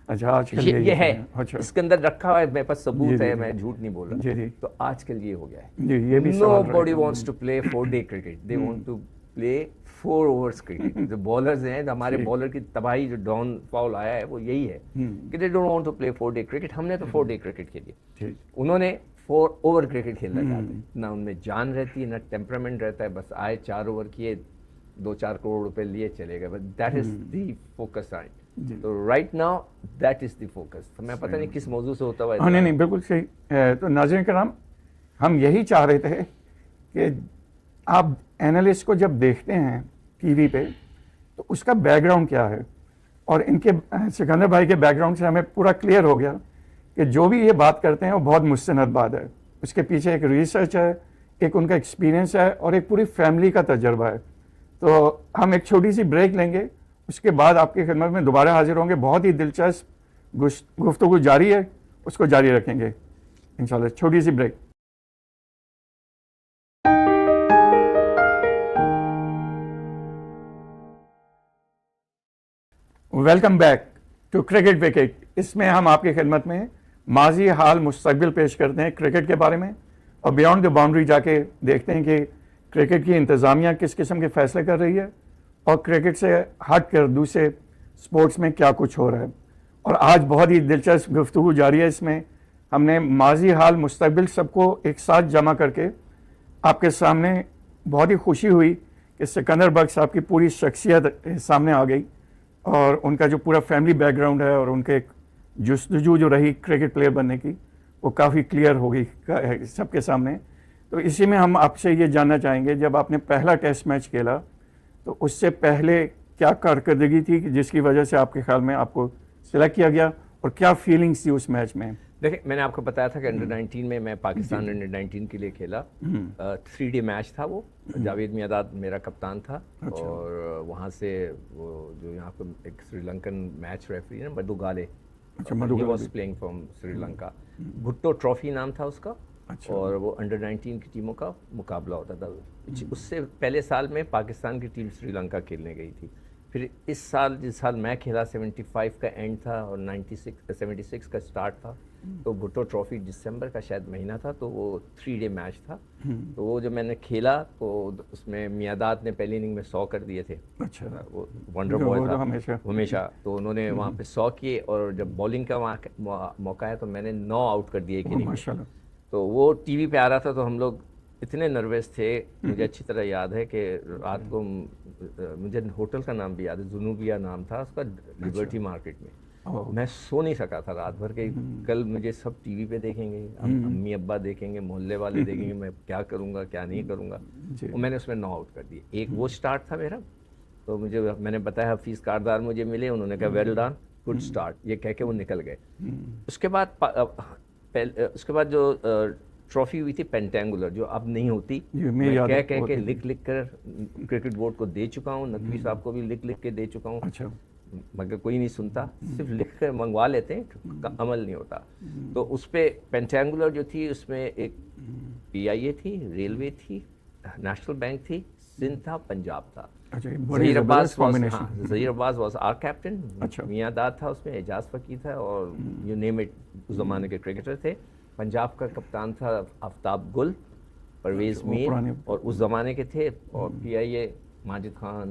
अच्छा, आजकल ये है, अच्छा इसके अंदर रखा हुआ है, मेरे पास सबूत जी, है, जी, मैं झूठ नहीं बोल जी, जी। रहा। तो आजकल ये हो गया है, जी, ये भी नो सवाल बॉडी रहेगा। वॉन्ट्स टू प्ले 4-डे cricket, they want to play 4 overs cricket. जो बॉलर्स हैं, हमारे बॉलर की तबाही, जो डाउन फॉल आया है वो यही है कि they don't want to play 4-डे क्रिकेट। हमने तो 4-डे क्रिकेट खेली, ठीक। उन्होंने 4 ओवर क्रिकेट खेलना चाहते हैं। ना उनमें जान रहती है, ना टेम्परामेंट रहता है, बस आए 4 ओवर किए, 2-4 करोड़ रुपए लिए चले गए, but that is the focus on. तो right now that is the focus. तो मैं पता नहीं किस मौजू से होता हुआ हाँ, नहीं बिल्कुल सही। तो नाज़रीन कराम, हम यही चाह रहे थे कि आप एनालिस्ट को जब देखते हैं टीवी पे तो उसका बैकग्राउंड क्या है, और इनके सिकंदर भाई के बैकग्राउंड से हमें पूरा क्लियर हो गया कि जो भी ये बात करते हैं वो बहुत मुस्तनद बात है। उसके पीछे एक रिसर्च है, एक उनका एक्सपीरियंस है और एक पूरी फैमिली का तजर्बा है। तो हम एक छोटी सी ब्रेक लेंगे, उसके बाद आपकी खिदमत में दोबारा हाजिर होंगे। बहुत ही दिलचस्प गुफ्तगू जारी है, उसको जारी रखेंगे इंशाल्लाह। छोटी सी break. Welcome back to cricket wicket. इसमें हम आपकी खिदमत में माजी, हाल, मुस्तकबिल पेश करते हैं क्रिकेट के बारे में, और बियॉन्ड द बाउंड्री जाके देखते हैं कि क्रिकेट की इंतज़ामिया किस किस्म के फैसले कर रही है और क्रिकेट से हट कर दूसरे स्पोर्ट्स में क्या कुछ हो रहा है। और आज बहुत ही दिलचस्प गुफ्तगू जारी है। इसमें हमने माजी, हाल, मुस्तकबिल सबको एक साथ जमा करके आपके सामने, बहुत ही खुशी हुई कि सिकंदर बख्श साहब की पूरी शख्सियत सामने आ गई और उनका जो पूरा फैमिली बैकग्राउंड है और उनके एक जुस्तजू जो रही क्रिकेट प्लेयर बनने की, वो काफ़ी क्लियर हो गई सबके सामने। तो इसी में हम आपसे ये जानना चाहेंगे, जब आपने पहला टेस्ट मैच खेला तो उससे पहले क्या कारकर्दगी थी कि जिसकी वजह से आपके ख्याल में आपको सिलेक्ट किया गया, और क्या फीलिंग्स थी उस मैच में? देखिए, मैंने आपको बताया था कि अंडर 19 में मैं पाकिस्तान अंडर 19 के लिए खेला। 3 डे मैच था वो। जावेद मियादाद मेरा कप्तान था। अच्छा। और वहाँ से वो जो यहाँ पे एक श्रीलंकन मैच रेफरी है मधु गाले, अच्छा, ही मधु वाज गाले। Playing from Sri Lanka. Bhutto trophy नाम था उसका। अच्छा। और वो अंडर 19 की टीमों का मुकाबला होता था। उससे पहले साल में पाकिस्तान की टीम श्रीलंका खेलने गई थी। फिर इस साल, जिस साल मैं खेला, 75 का एंड था और 76 का स्टार्ट था। तो भुट्टो ट्रॉफी दिसंबर का शायद महीना था, तो वो 3 डे मैच था। तो वो जो मैंने खेला तो उसमें मियादाद ने पहली इनिंग में 100 कर दिए थे। अच्छा। वो वंडर वो बॉय तो था हमेशा। तो उन्होंने वहाँ पे 100 किए, और जब बॉलिंग का मौका आया तो मैंने 9 आउट कर दिए एक इनिंग में। माशाल्लाह। तो वो टीवी पे आ रहा था तो हम लोग इतने नर्वस थे। मुझे अच्छी तरह याद है कि रात को मुझे होटल का नाम भी याद है, जुनूबिया नाम था उसका, लिबर्टी मार्केट में। ओह। मैं सो नहीं सका था रात भर के। कल मुझे सब टीवी पे देखेंगे, अम्मी अब्बा देखेंगे, मोहल्ले वाले देखेंगे, मैं क्या करूँगा क्या नहीं करूँगा। जी। और मैंने उसमें 9 आउट कर दिए। एक वो स्टार्ट था मेरा। तो मुझे, मैंने बताया हफीज़ कारदार मुझे मिले, उन्होंने कहा वेल डन, गुड स्टार्ट, ये कह के वो निकल गए। उसके बाद उसके बाद जो ट्रॉफी हुई थी पेंटेंगुलर, जो अब नहीं होती, ये मैं याद है, कह के होती थी। लिख कर क्रिकेट बोर्ड को दे चुका हूँ, नकवी साहब को भी लिख के दे चुका हूँ, अच्छा। मगर कोई नहीं सुनता। सिर्फ लिख कर मंगवा लेते हैं, का अमल नहीं होता। तो उस पे पेंटेंगुलर जो थी, उसमें एक PIA थी, रेलवे थी, नेशनल बैंक थी, सिंध था, पंजाब था। अच्छा, ये बड़ी ज़हीर अब्बास ज़बरदस्त combination. Zaheer Abbas was our captain. अच्छा। मियादाद था उसमें, एजाज फकीर था, और यू नेम इट, उस ज़माने के क्रिकेटर थे। पंजाब का कप्तान था आफ्ताब गुल, परवेज़ अच्छा, वो मीर, पुराने। और उस ज़माने के थे। और PIA Majid Khan,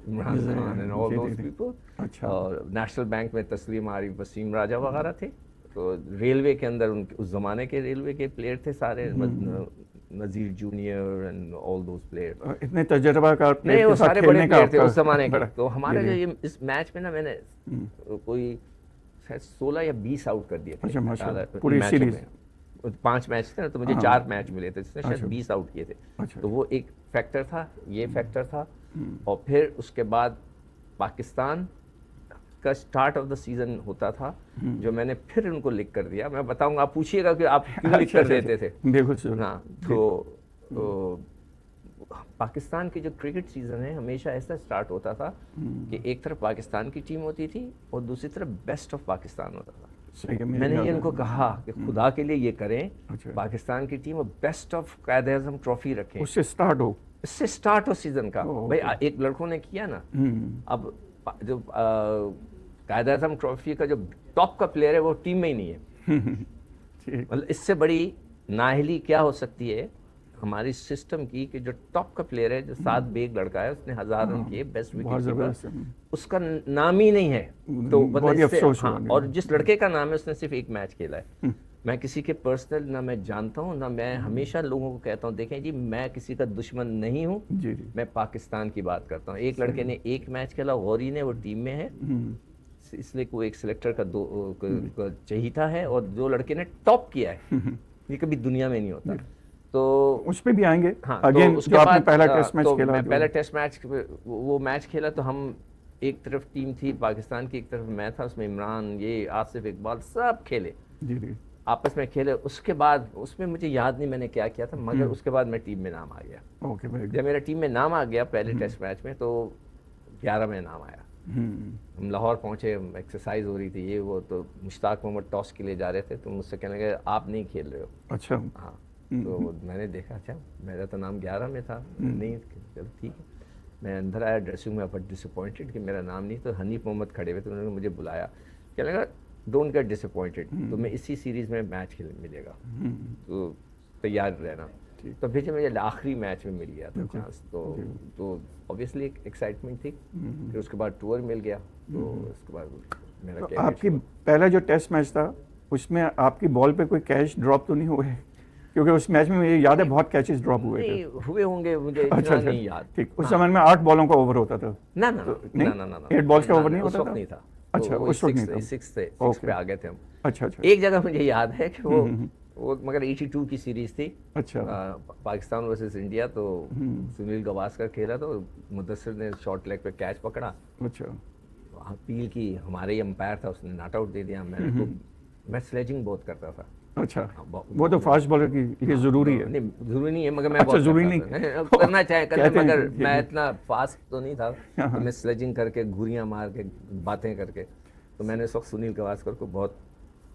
Imran Khan and all जी, दोज जी, जी। पीपल। अच्छा। और नेशनल बैंक में तस्लीम आरिफ, वसीम राजा वगैरह थे। तो रेलवे के अंदर उनके उस ज़माने के रेलवे के प्लेयर थे सारे, Nazir junior and all those player. इतने तजर्बाकार नहीं, प्लेयर वो के साथ सारे बड़े खेलने का प्लेयर थे आपका उस जमाने के। बड़ा। तो हमारा जो जी, ये इस मैच में ना, मैंने कोई शायद 16 या 20 आउट कर दिए थे। अच्छा, माशाल्लाह। इन पूरी मैचों सीरीज। में 5 मैच थे ना, तो मुझे हाँ। 4 मैच मिले थे, जिसने शायद अच्छा। 20 आउट किए थे। अच्छा। तो वो एक फैक्टर था, ये फैक्टर था। और फिर उसके बाद पाकिस्तान का स्टार्ट ऑफ द सीजन होता था, जो मैंने फिर उनको लिख कर दिया। मैं बताऊंगा, आप पूछिएगा कि आप क्यों लिख कर देते थे। बिल्कुल सर। हाँ, तो पाकिस्तान की जो क्रिकेट सीज़न है, हमेशा ऐसा स्टार्ट होता था कि एक तरफ पाकिस्तान की टीम होती थी और दूसरी तरफ बेस्ट ऑफ पाकिस्तान होता था। सही है, मेरी मैंने याद है। इनको कहा कि खुदा के लिए ये करें, अच्छा। पाकिस्तान की टीम और बेस्ट ऑफ कायद-ए-आज़म ट्रॉफी रखें। उससे स्टार्ट हो। इससे स्टार्ट हो सीज़न का। ओह, भाई एक लड़कों ने किया ना। अब जो कायद-ए-आज़म ट्रॉफी का जो टॉप का प्लेयर है, वो टीम में ही नहीं है। ठीक। मतलब इससे बड़ी नाअहली क्या हो सकती है हमारी सिस्टम की, कि जो टॉप का प्लेयर है, जो 7 बेग लड़का है, उसने 1000 रन किए, बेस्ट बहुत विकेट ज़बरदस्त कीपर, है। उसका नाम ही नहीं है। तो बहुत मतलब ही इससे, अफसोस हाँ, हुआ। और जिस लड़के का नाम है, उसने सिर्फ एक मैच खेला है। मैं किसी के पर्सनल ना मैं जानता हूँ, ना मैं हमेशा लोगों को कहता हूँ, देखें जी, मैं किसी का दुश्मन नहीं हूँ, जी जी। मैं पाकिस्तान की बात करता हूँ। एक लड़के ने एक मैच खेला, गौरी ने, वो टीम में है, इसलिए कोई एक सिलेक्टर का चहीता है, और जो लड़के ने टॉप किया है, ये कभी दुनिया में नहीं होता। तो उस पे भी आएंगे। हाँ, अगेन, तो उसके जो आपने बाद पहला टेस्ट मैच तो खेला, मैं जो पहला टेस्ट मैच, वो मैच खेला, तो हम एक तरफ टीम थी पाकिस्तान की, एक तरफ मैं था, उसमें इमरान, ये आसिफ इकबाल, सब खेले, जी जी। आपस में खेले। उसके बाद उसमें मुझे याद नहीं मैंने क्या किया था, मगर उसके बाद मैं टीम में नाम आ गया। Okay, very good. जब मेरा टीम में नाम आ गया पहले टेस्ट मैच में, तो 11 में नाम आया। हम लाहौर पहुंचे, एक्सरसाइज हो रही थी, ये वो, तो मुश्ताक मोहम्मद टॉस के लिए जा रहे थे, तो मुझसे कहने लगे आप नहीं खेल रहे हो। अच्छा। हाँ, तो मैंने देखा, अच्छा मेरा तो नाम 11 में था, नहीं, चलो ठीक है। मैं अंदर आया ड्रेसिंग में, बट डिसअपॉइंटेड कि मेरा नाम नहीं। तो हनीफ मोहम्मद खड़े हुए थे, उन्होंने मुझे बुलाया, कहने लगा डोंट गेट डिसअपॉइंटेड, तुम्हें इसी सीरीज़ में मैच खेल मिलेगा, तो तैयार रहना। तो फिर जब मुझे आखिरी मैच में मिल गया था चांस, तो ऑब्वियसली एक एक्साइटमेंट थी। फिर उसके बाद टूर मिल गया, तो उसके बाद मेरा आपकी पहला जो टेस्ट मैच था, उसमें आपकी बॉल पे कोई कैच ड्रॉप तो नहीं हुए? क्योंकि उस मैच में मुझे याद है बहुत कैचेस ड्रॉप हुए थे। नहीं हुए होंगे, मुझे इतना नहीं याद। ठीक, उस समय में 8 बॉलों का ओवर होता था। ना ना नहीं? ना ना ना 8 बॉल्स का ना, ओवर ना, नहीं उस होता वक्त था? नहीं था। अच्छा, उस वक्त नहीं था। सिक्स पे ओके। आ गए थे हम। अच्छा अच्छा। एक जगह मुझे याद है कि वो मगर 82 की सीरीज थी, अच्छा। Pakistan versus India. तो सुनील गावस्कर खेला तो मुदस्सिर ने शॉर्ट लेग पे कैच पकड़ा, अच्छा। अपील की, हमारे ही अंपायर था, उसने नॉट आउट दे दिया। मैं स्लेजिंग बहुत करता था। अच्छा, हाँ, वो तो फास्ट बॉलर की लिए ज़रूरी है। नहीं जरूरी नहीं है, मगर मैं अच्छा, बहुत ज़रूरी करता नहीं। था। करना चाहे कर ले, कहते हैं मगर कि- मैं कि- इतना फास्ट तो नहीं था हाँ, कि मैं स्लेजिंग करके घुरियां मार के बातें करके। तो मैंने उस वक्त सुनील गावस्कर को बहुत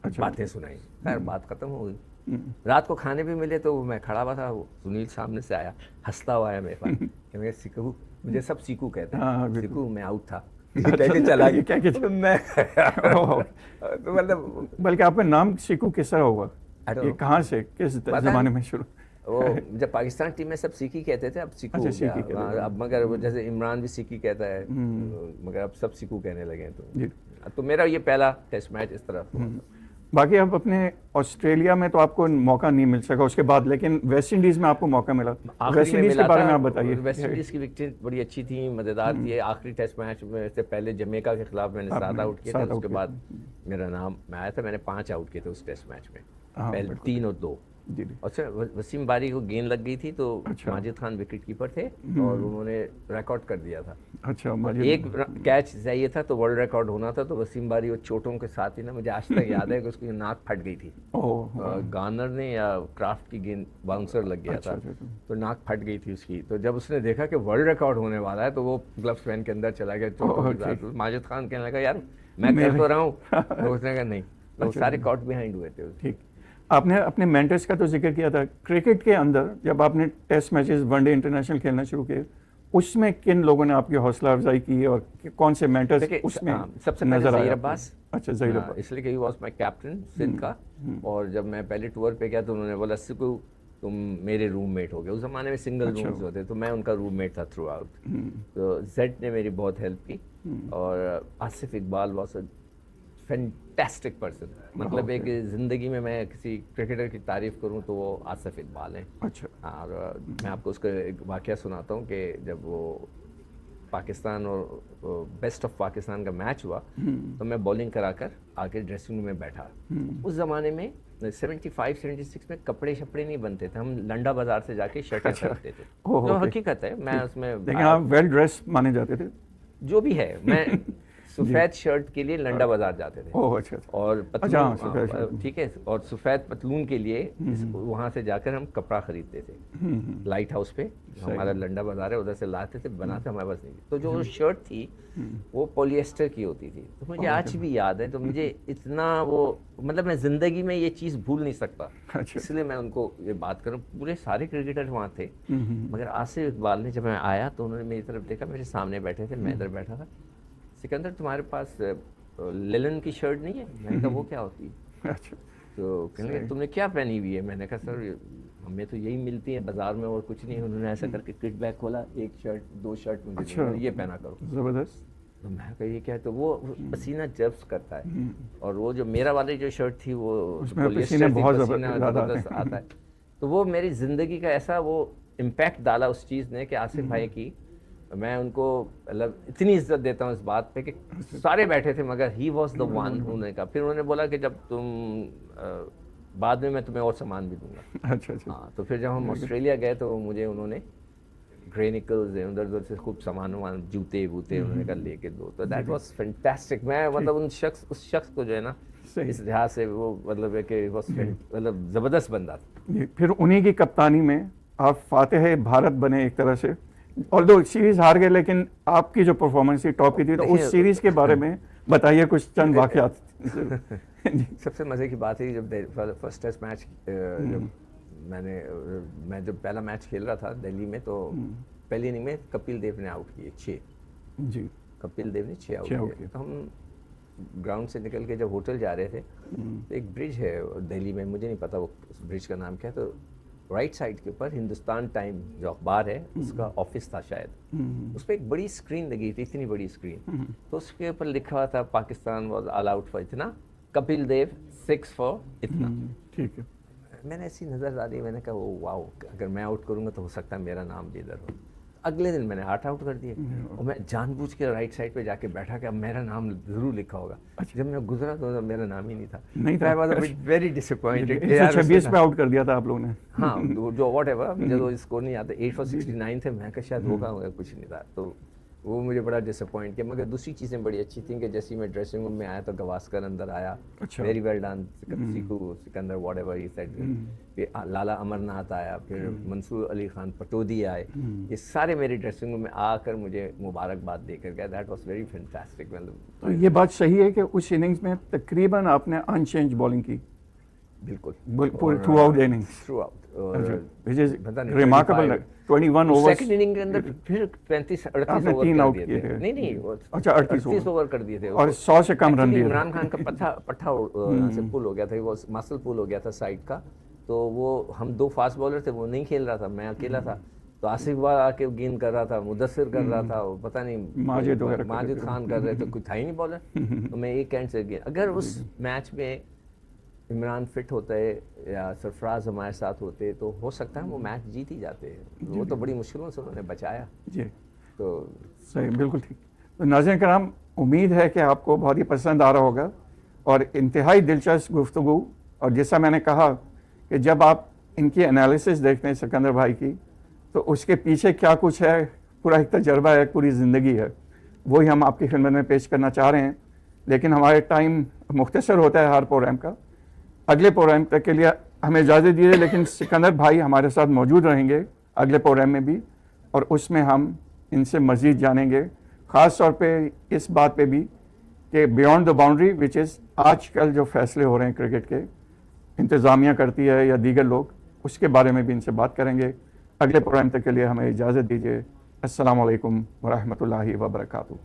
अच्छा। बातें सुनाई। खैर बात खत्म हो गई। रात को खाने भी मिले तो मैं खड़ा हुआ था, वो सुनील सामने से आया, हंसता हुआ आया मेरे पास कि मैं सीकू, मुझे सब सीकू कहते हाँ, हैं, बिल्कुल। सीकू मैं आउट था। कह के चला ये क्या गया। मैं ओह, तो मतलब बल्कि आपका नाम सीकू किस तरह हुआ? I don't ये know। कहाँ से, किस पता ज़माने नहीं। में शुरू? वो जब पाकिस्तान टीम में सब सीकी कहते थे, अब सीकू अच्छा, हो गया। सीकी कहते थे। अब मगर वो जैसे इमरान भी सीकी कहता है, मगर अब सब सीकू कहने लगे हैं। जी। तो मेरा ये पहला टेस्ट मैच इस तरह हुआ था। बाकी अब अपने ऑस्ट्रेलिया में तो आपको मौका नहीं मिल सका उसके बाद, लेकिन वेस्ट इंडीज़ में आपको मौका मिला। आखिरी वेस्ट में इंडीज़ के मिला बारे था। में आप बताइए। वेस्ट इंडीज की विकेट बड़ी अच्छी थी, मज़ेदार थी। आखिरी टेस्ट मैच में से पहले जमेका के खिलाफ मैंने 7 आउट किए थे, 7 आउट उसके किए बाद मेरा नाम में आया था। मैंने 5 आउट किए थे उस टेस्ट मैच में, हाँ, पहले बिल्कुल। 3 और 2। जी जी। अच्छा, वसीम बारी को गेंद लग गई थी तो अच्छा। माजिद खान विकेट कीपर थे और उन्होंने रिकॉर्ड कर दिया था। अच्छा, एक कैच चाहिए था तो वर्ल्ड रिकॉर्ड होना था। तो वसीम बारी वो चोटों के साथ ही ना, मुझे आज तक याद है कि उसकी नाक फट गई थी। ओह, गार्नर ने या क्राफ्ट की गेंद बाउंसर लग गया अच्छा, था, अच्छा, अच्छा। तो नाक फट गई थी उसकी। तो जब उसने देखा कि वर्ल्ड रिकॉर्ड होने वाला है तो वो ग्लव्स पहन के अंदर चला गया चोटों के साथ। माजिद खान कहने लगा यार मैं कर तो रहा हूँ, तो उसने कहा नहीं। तो सारे कॉट बिहाइंड हुए थे। ठीक। आपने अपने मेंटर्स का तो जिक्र किया था। क्रिकेट के अंदर जब आपने टेस्ट मैचेस, वनडे, इंटरनेशनल खेलना शुरू किए, उसमें किन लोगों ने आपकी हौसला अफजाई की और कौन से मेंटर्स देखिए, उसमें सबसे पहले नजर आए ज़हीर आपको? अब्बास। अच्छा, ज़हीर हाँ, अब्बास। इसलिए कि वॉज माई कैप्टन सिंध का। और जब मैं पहले टूर पे गया तो उन्होंने बोला सिकू तुम मेरे रूममेट हो गए। उस ज़माने में सिंगल अच्छा। रूम्स होते, तो मैं उनका रूममेट था थ्रू आउट। तो जेड ने मेरी बहुत हेल्प की। और Asif Iqbal was a fantastic person. मतलब एक ज़िंदगी में मैं किसी क्रिकेटर की तारीफ़ करूं तो वो आसिफ इकबाल हैं। अच्छा। और मैं आपको उसका एक वाक़या सुनाता हूं कि जब वो पाकिस्तान और बेस्ट ऑफ पाकिस्तान का मैच हुआ तो मैं बॉलिंग कराकर आके ड्रेसिंग रूम में बैठा। उस ज़माने में 75-76 में कपड़े शपड़े नहीं बनते थे, हम लंडा बाज़ार से जाके शर्टें खरीदते थे। ओह, जो ओके। हकीकत है, मैं उसमें लेकिन आप वेल ड्रेस माने जाते थे। जो भी है, मैं सफ़ेद शर्ट के लिए लंडा बाज़ार जाते थे। ओह, अच्छा अच्छा। और अच्छा, हाँ, पतलून, सफ़ेद शर्ट। ठीक है, और सफ़ेद पतलून के लिए वहाँ से जाकर हम कपड़ा खरीदते थे। लाइट हाउस पे हमारा लंडा बाज़ार है, उधर से लाते थे, बनाते हमारे पास नहीं। तो जो शर्ट थी वो पॉलिएस्टर की होती थी। तो मुझे आज भी याद है। तो मुझे इतना वो, मतलब मैं ज़िंदगी में ये चीज़ भूल नहीं सकता। अच्छा। इसलिए मैं उनको ये बात करूँ। पूरे सारे क्रिकेटर वहाँ थे, मगर आसिफ इकबाल ने, जब मैं आया तो उन्होंने मेरी तरफ देखा, मेरे सामने बैठे थे, मैं इधर बैठा था। सिकंदर तुम्हारे पास लिलन की शर्ट नहीं है? मैंने कहा वो क्या होती है? अच्छा। तो कहने लगे तुमने क्या पहनी हुई है? मैंने कहा सर हमें तो यही मिलती है बाजार में और कुछ नहीं। उन्होंने ऐसा करके किट बैग खोला, 1 शर्ट 2 शर्ट मुझे अच्छा। ये पहना करो। ज़बरदस्त। तो मैं कहा ये क्या है? तो वो पसीना जब्स करता है। और वो जो मेरा वाली जो शर्ट थी वो उसमें पॉलिएस्टर पसीने थी, बहुत पसीना ज़्यादा ज़बरदस्त आता है। तो वो मेरी ज़िंदगी का ऐसा वो इम्पैक्ट डाला उस चीज़ ने कि आसिफ भाई की, मैं उनको मतलब इतनी इज्जत देता हूँ इस बात पे कि सारे बैठे थे मगर ही वॉज द वन। उन्होंने कहा, फिर उन्होंने बोला कि जब तुम बाद में मैं तुम्हें और सामान भी दूंगा। अच्छा अच्छा। हाँ, तो फिर जब हम ऑस्ट्रेलिया गए तो मुझे उन्होंने ग्रे निकल्स उधर उधर से खूब सामान वामान, जूते वूते, उन्होंने कहा लेके दो। तो दैट वाज फैंटास्टिक। मैं मतलब उस शख्स को जो है ना, सही। इस लिहाज से वो मतलब है कि मतलब ज़बरदस्त बंदा था। जी, फिर उन्हीं की कप्तानी में आप फातिह भारत बने एक तरह से। ऑल्दो सीरीज हार गए, लेकिन आपकी जो परफॉर्मेंस थी टॉप की थी, तो उस सीरीज के बारे में बताइए कुछ चंद वाकयात। सबसे मज़े की बात है कि जब फर्स्ट टेस्ट मैच, जब मैं जब पहला मैच खेल रहा था दिल्ली में, तो पहली इनिंग में कपिल देव ने आउट किए 6। जी। कपिल देव ने 6 आउट किए। तो हम ग्राउंड से निकल के जब होटल जा रहे थे तो एक ब्रिज है दिल्ली में, मुझे नहीं पता वो उस ब्रिज का नाम क्या है। तो राइट साइड के ऊपर हिंदुस्तान टाइम जो अखबार है उसका ऑफिस था शायद। उस पर एक बड़ी स्क्रीन लगी थी, इतनी बड़ी स्क्रीन। तो उसके ऊपर लिखा हुआ था Pakistan was all out for इतना, कपिल देव 6 फॉर इतना। ठीक है। मैंने ऐसी नज़र डाली, मैंने कहा वो वाओ, अगर मैं आउट करूँगा तो हो सकता है मेरा नाम भी इधर हो। अगले दिन मैंने 8 आउट कर दिए और मैं जानबूझ के राइट साइड पे जाके बैठा कि अब मेरा नाम ज़रूर लिखा होगा। जब मैं गुजरा तो मेरा नाम ही नहीं था। नहीं था। I was very disappointed. 126 पे आउट कर दिया था आप लोगों ने। हाँ, जो व्हाटएवर, मुझे तो स्कोर नहीं आता। 8 for 69 थे, मैं कहा शायद होगा, मगर कुछ नहीं था। तो वो मुझे बड़ा डिसअपॉइंट किया। मगर दूसरी चीज़ें बड़ी अच्छी थी कि जैसे ही मैं ड्रेसिंग रूम में आया तो गवास्कर अंदर आया, अच्छा। Very well done Seeku Sikandar whatever he said. फिर लाला अमरनाथ आया, फिर मंसूर अली खान पटौदी आए। ये सारे मेरे ड्रेसिंग रूम में आकर मुझे मुबारकबाद देकर गए। That was very fantastic. तो ये बात सही है कि उस इनिंग्स में तकरीबन आपने अनचेंज बॉलिंग की बिल्कुल through out innings, through out, which is remarkable. 21 overs, second inning के अंदर फिर 35-38 आपने ओवर 3 कर आउट दिए किए थे। थे। नहीं, अच्छा, 38 ओवर कर दिए थे और 100 से कम रन Actually, दिए थे। इमरान खान का पट्टा यहाँ से पुल हो गया था, वो मसल पुल हो गया था साइड का। तो वो हम 2 फास्ट बॉलर थे, वो नहीं खेल रहा था, मैं अकेला था। तो आसिफ वाल आके गेंद कर रहा था, मुदस्सिर कर रहा था, वो पता नहीं माजिद खान कर रहे थे, कुछ था ही नहीं बॉलर। तो मैं एक एंड से गेंद, अगर उस मैच में इमरान फिट होता है या सरफराज हमारे साथ होते तो हो सकता है वो मैच जीत ही जाते। वो तो बड़ी मुश्किलों से उन्होंने बचाया। जी, तो सही, बिल्कुल ठीक। तो नाज़रीन कराम, उम्मीद है कि आपको बहुत ही पसंद आ रहा होगा और इंतहाई दिलचस्प गुफ्तगू। और जैसा मैंने कहा कि जब आप इनकी एनालिसिस देखते हैं सिकंदर भाई की, तो उसके पीछे क्या कुछ है, पूरा एक तजर्बा है, पूरी ज़िंदगी है, वही हम आपकी खिदमत में पेश करना चाह रहे हैं। लेकिन हमारे टाइम मुख्तसर होता है हर प्रोग्राम का। अगले प्रोग्राम तक के लिए हमें इजाज़त दीजिए, लेकिन सिकंदर भाई हमारे साथ मौजूद रहेंगे अगले प्रोग्राम में भी, और उसमें हम इनसे मज़ीद जानेंगे, ख़ास तौर पे इस बात पे भी कि beyond the boundary which is आजकल जो फैसले हो रहे हैं क्रिकेट के, इंतज़ामिया करती है या दीगर लोग, उसके बारे में भी इनसे बात करेंगे। अगले प्रोग्राम तक के लिए हमें इजाज़त दीजिए। अस्सलामु अलैकुम व रहमतुल्लाहि व बरकातुहू।